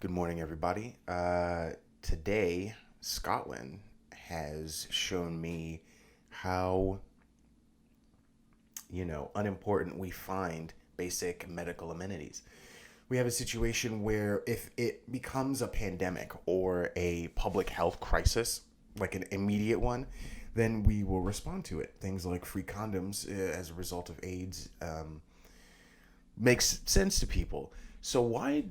Good morning, everybody. Today, Scotland has shown me how, unimportant we find basic medical amenities. We have a situation where if it becomes a pandemic or a public health crisis, like an immediate one, then we will respond to it. Things like free condoms as a result of AIDS makes sense to people. So why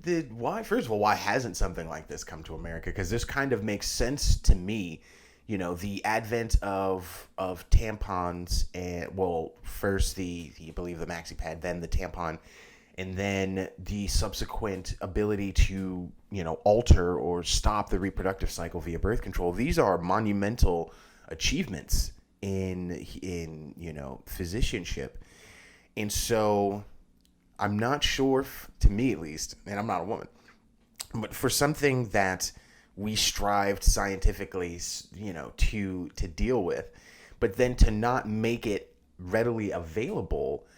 first of all, why hasn't something like this come to America? Because this kind of makes sense to me. The advent of tampons and, well, first the I believe the maxi pad, then the tampon, and then the subsequent ability to alter or stop the reproductive cycle via birth control. These are monumental achievements in physicianship, and so I'm not sure, to me at least, and I'm not a woman, but for something that we strived scientifically, to deal with, but then to not make it readily available,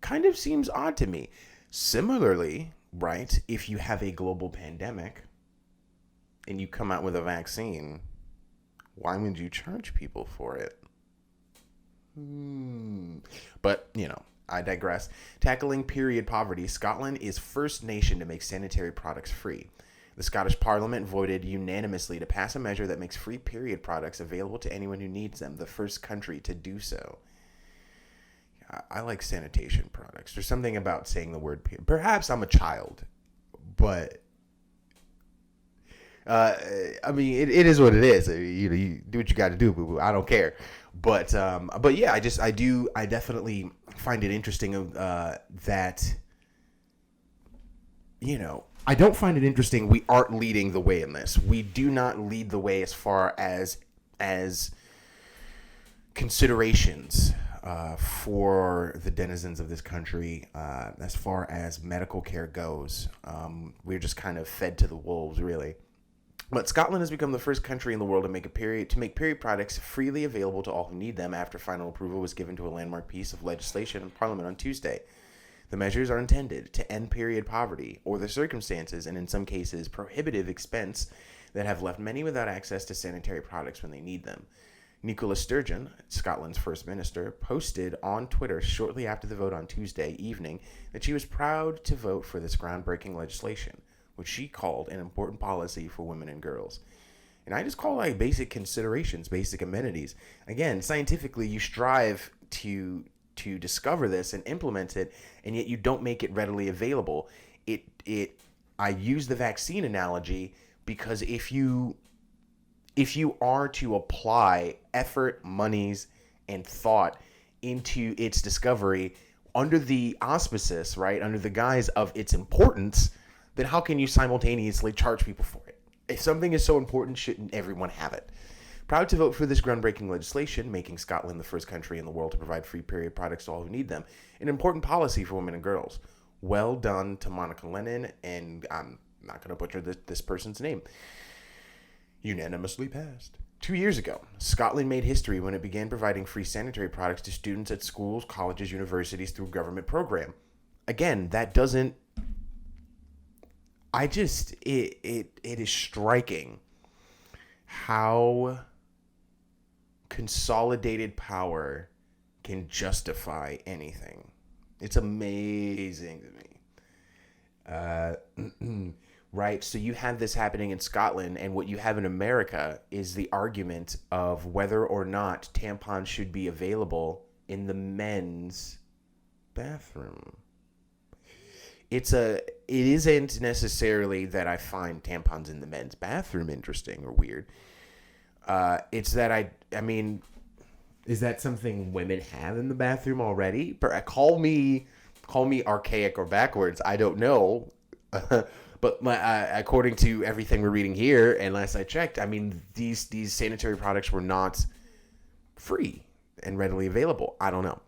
kind of seems odd to me. Similarly, right, if you have a global pandemic and you come out with a vaccine, why would you charge people for it? But, I digress. Tackling period poverty, Scotland is first nation to make sanitary products free. The Scottish Parliament voted unanimously to pass a measure that makes free period products available to anyone who needs them, the first country to do so. I like sanitation products. There's something about saying the word period. Perhaps I'm a child, but it is what it is. You do what you got to do, boo boo. I don't care. But yeah, I definitely find it interesting that I don't find it interesting we aren't leading the way in this. We do not lead the way as far as considerations for the denizens of this country, as far as medical care goes. We're just kind of fed to the wolves, really. But Scotland has become the first country in the world to make period products freely available to all who need them after final approval was given to a landmark piece of legislation in Parliament on Tuesday. The measures are intended to end period poverty or the circumstances, and in some cases prohibitive expense, that have left many without access to sanitary products when they need them. Nicola Sturgeon, Scotland's First Minister, posted on Twitter shortly after the vote on Tuesday evening that she was proud to vote for this groundbreaking legislation, which she called an important policy for women and girls. And I just call it basic considerations, basic amenities. Again, scientifically, you strive to discover this and implement it, and yet you don't make it readily available. I use the vaccine analogy because if you are to apply effort, monies, and thought into its discovery under the auspices, right, under the guise of its importance, then how can you simultaneously charge people for it? If something is so important, shouldn't everyone have it? Proud to vote for this groundbreaking legislation, making Scotland the first country in the world to provide free period products to all who need them. An important policy for women and girls. Well done to Monica Lennon, and I'm not going to butcher this person's name. Unanimously passed. 2 years ago, Scotland made history when it began providing free sanitary products to students at schools, colleges, universities through a government program. Again, that doesn't... It is striking how consolidated power can justify anything. It's amazing to me. Right? So you have this happening in Scotland, and what you have in America is the argument of whether or not tampons should be available in the men's bathroom. It isn't necessarily that I find tampons in the men's bathroom interesting or weird. It's that I mean, is that something women have in the bathroom already? Call me archaic or backwards. I don't know. But according to everything we're reading here, and last I checked, I mean, these sanitary products were not free and readily available. I don't know.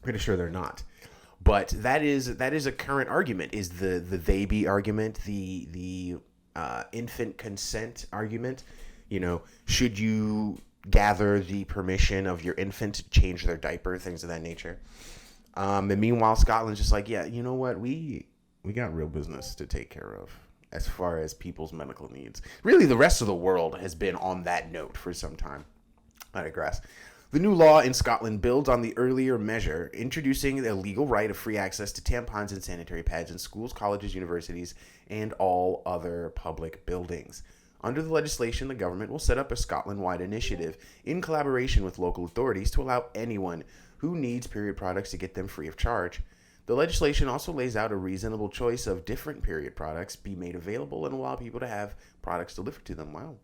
Pretty sure they're not. But that is a current argument. Is the they be argument, the infant consent argument? Should you gather the permission of your infant to change their diaper, things of that nature? And meanwhile, Scotland's just like, yeah, you know what, we got real business to take care of, as far as people's medical needs. Really, the rest of the world has been on that note for some time. I digress. The new law in Scotland builds on the earlier measure, introducing the legal right of free access to tampons and sanitary pads in schools, colleges, universities, and all other public buildings. Under the legislation, the government will set up a Scotland-wide initiative in collaboration with local authorities to allow anyone who needs period products to get them free of charge. The legislation also lays out a reasonable choice of different period products be made available and allow people to have products delivered to them. Wow.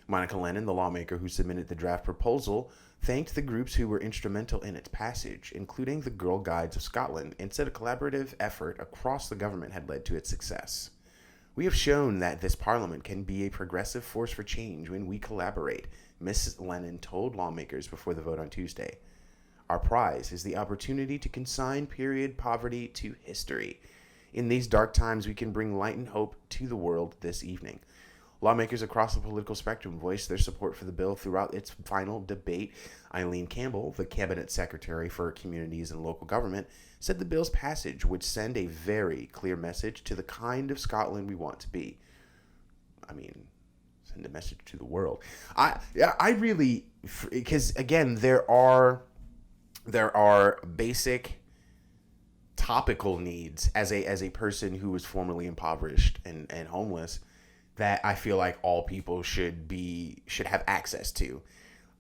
Monica Lennon, the lawmaker who submitted the draft proposal, thanked the groups who were instrumental in its passage, including the Girl Guides of Scotland, and said a collaborative effort across the government had led to its success. We have shown that this parliament can be a progressive force for change when we collaborate, Ms. Lennon told lawmakers before the vote on Tuesday. Our prize is the opportunity to consign period poverty to history. In these dark times, we can bring light and hope to the world this evening. Lawmakers across the political spectrum voiced their support for the bill throughout its final debate. Eileen Campbell, the Cabinet Secretary for Communities and Local Government, said the bill's passage would send a very clear message to the kind of Scotland we want to be. I mean, send a message to the world. I really, because again, there are basic topical needs as a person who was formerly impoverished and homeless that I feel like all people should have access to.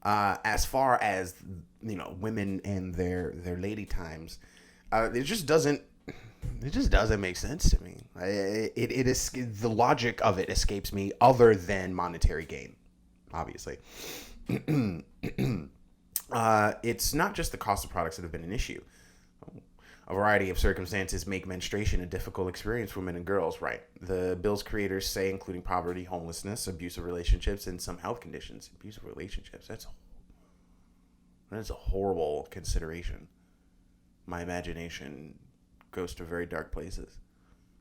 As far as, women and their lady times, it just doesn't make sense to me. It is, the logic of it escapes me, other than monetary gain, obviously. It's not just the cost of products that have been an issue. A variety of circumstances make menstruation a difficult experience for women and girls, right? The bill's creators say, including poverty, homelessness, abusive relationships, and some health conditions. Abusive relationships, that's a horrible consideration. My imagination goes to very dark places.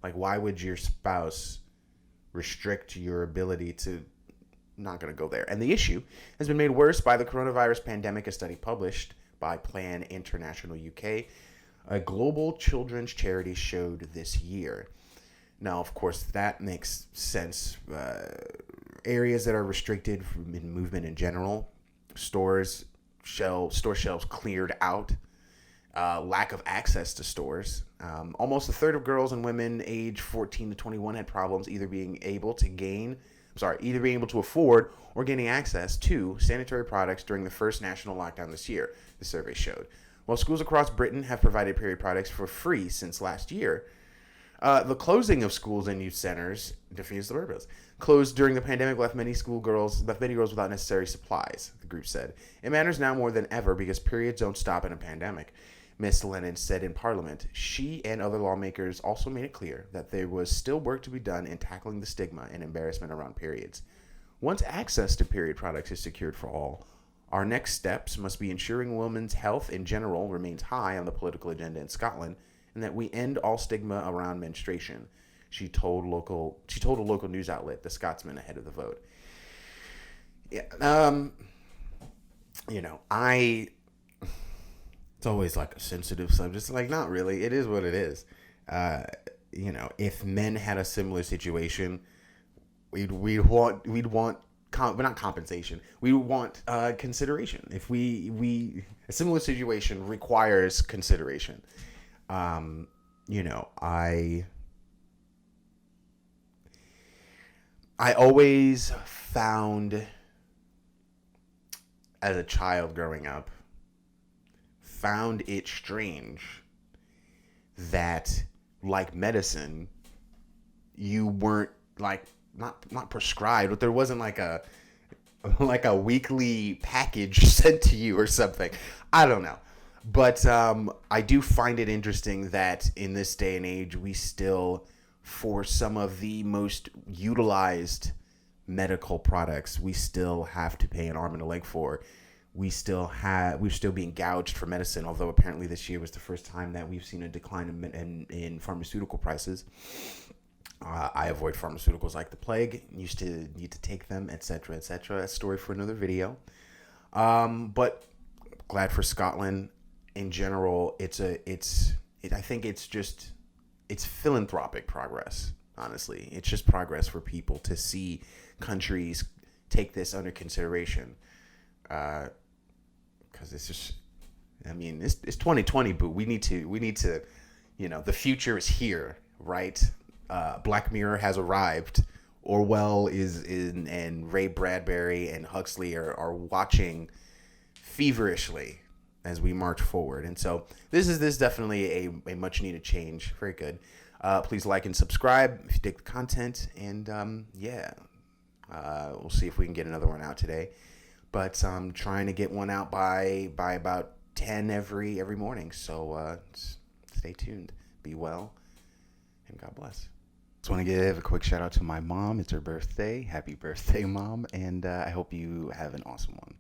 Like, why would your spouse restrict your ability to... Not going to go there. And the issue has been made worse by the coronavirus pandemic, a study published by Plan International UK, a global children's charity, showed this year. Now, of course, that makes sense. Areas that are restricted in movement in general, store shelves cleared out, lack of access to stores. Almost a third of girls and women age 14 to 21 had problems either being able to afford or gaining access to sanitary products during the first national lockdown this year, the survey showed. While schools across Britain have provided period products for free since last year, the closing of schools and youth centers, defeats the purpose, closed during the pandemic left many girls without necessary supplies, the group said. It matters now more than ever because periods don't stop in a pandemic. Ms. Lennon said in Parliament, she and other lawmakers also made it clear that there was still work to be done in tackling the stigma and embarrassment around periods. Once access to period products is secured for all, our next steps must be ensuring women's health in general remains high on the political agenda in Scotland, and that we end all stigma around menstruation. She told a local news outlet, The Scotsman, ahead of the vote. Yeah, it's always like a sensitive subject. It's like, not really. It is what it is. If men had a similar situation, we'd want but not compensation. We want consideration. If a similar situation requires consideration. I always found, as a child growing up, found it strange that, like medicine, you weren't not prescribed, but there wasn't like a weekly package sent to you or something. I don't know. But I do find it interesting that in this day and age, we still, for some of the most utilized medical products, we still have to pay an arm and a leg for. We're still being gouged for medicine, although apparently this year was the first time that we've seen a decline in pharmaceutical prices. I avoid pharmaceuticals like the plague. Used to need to take them, etc., etc. A story for another video. But glad for Scotland. In general, I think it's philanthropic progress. honestly. It's just progress for people to see countries take this under consideration. Because it's just, I mean, it's 2020, boo. We need to, the future is here, right? Black Mirror has arrived. Orwell is in, and Ray Bradbury and Huxley are watching feverishly as we march forward. And so this is definitely a much needed change. Very good. Please like and subscribe if you dig the content. And we'll see if we can get another one out today. But I'm trying to get one out by about 10 every morning. So stay tuned. Be well, and God bless. Just want to give a quick shout out to my mom. It's her birthday. Happy birthday, Mom. And I hope you have an awesome one.